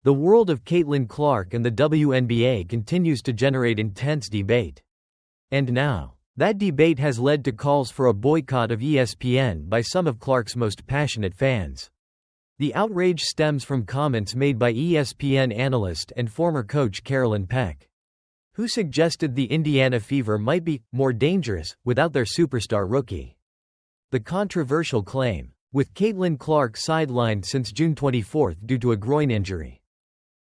The world of Caitlin Clark and the WNBA continues to generate intense debate. And now, that debate has led to calls for a boycott of ESPN by some of Clark's most passionate fans. The outrage stems from comments made by ESPN analyst and former coach Carolyn Peck, who suggested the Indiana Fever might be more dangerous without their superstar rookie. The controversial claim, with Caitlin Clark sidelined since June 24 due to a groin injury.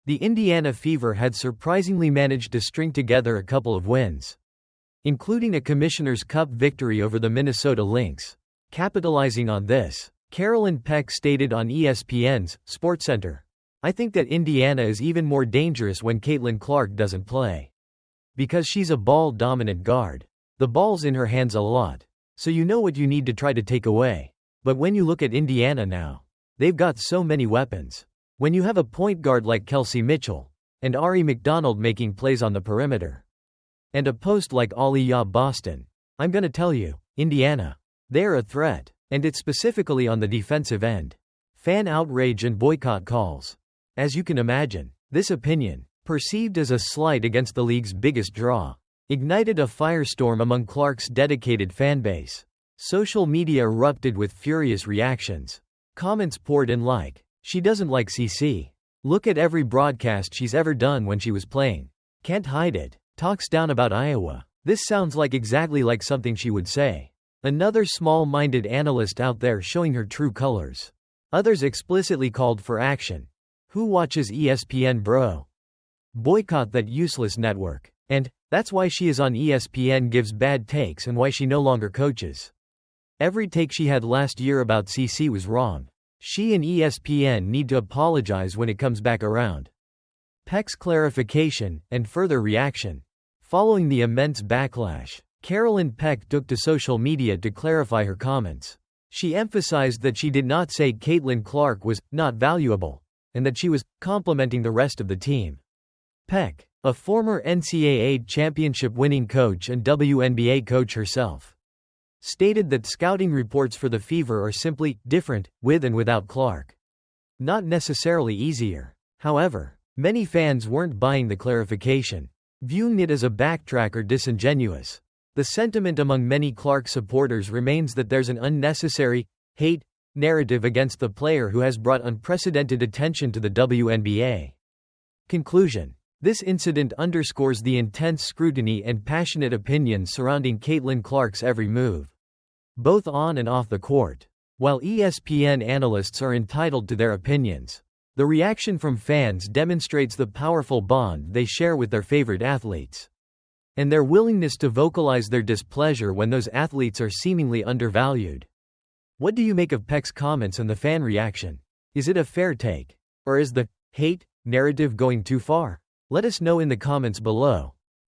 The Indiana Fever had surprisingly managed to string together a couple of wins, including a Commissioner's Cup victory over the Minnesota Lynx. Capitalizing on this, Carolyn Peck stated on ESPN's SportsCenter, "I think that Indiana is even more dangerous when Caitlin Clark doesn't play. Because she's a ball-dominant guard. The ball's in her hands a lot, so you know what you need to try to take away. But when you look at Indiana now, they've got so many weapons. When you have a point guard like Kelsey Mitchell, and Ari McDonald making plays on the perimeter, and a post like Aliyah Boston, I'm gonna tell you, Indiana, they're a threat, and it's specifically on the defensive end." Fan outrage and boycott calls. As you can imagine, this opinion, perceived as a slight against the league's biggest draw, ignited a firestorm among Clark's dedicated fanbase. Social media erupted with furious reactions. Comments poured in like, "She doesn't like CC. Look at every broadcast she's ever done when she was playing. Can't hide it. Talks down about Iowa. This sounds like exactly like something she would say." Another small-minded analyst out there showing her true colors. Others explicitly called for action. "Who watches ESPN, bro? Boycott that useless network. And that's why she is on ESPN gives bad takes and why she no longer coaches. Every take she had last year about CC was wrong. She and ESPN need to apologize when it comes back around." Peck's clarification, and further reaction. Following the immense backlash, Carolyn Peck took to social media to clarify her comments. She emphasized that she did not say Caitlin Clark was not valuable, and that she was complimenting the rest of the team. Peck, a former NCAA championship-winning coach and WNBA coach herself, stated that scouting reports for the Fever are simply different, with and without Clark. Not necessarily easier. However, many fans weren't buying the clarification, viewing it as a backtrack or disingenuous. The sentiment among many Clark supporters remains that there's an unnecessary hate narrative against the player who has brought unprecedented attention to the WNBA. Conclusion. This incident underscores the intense scrutiny and passionate opinions surrounding Caitlin Clark's every move, both on and off the court. While ESPN analysts are entitled to their opinions, the reaction from fans demonstrates the powerful bond they share with their favorite athletes, and their willingness to vocalize their displeasure when those athletes are seemingly undervalued. What do you make of Peck's comments and the fan reaction? Is it a fair take? Or is the hate narrative going too far? Let us know in the comments below.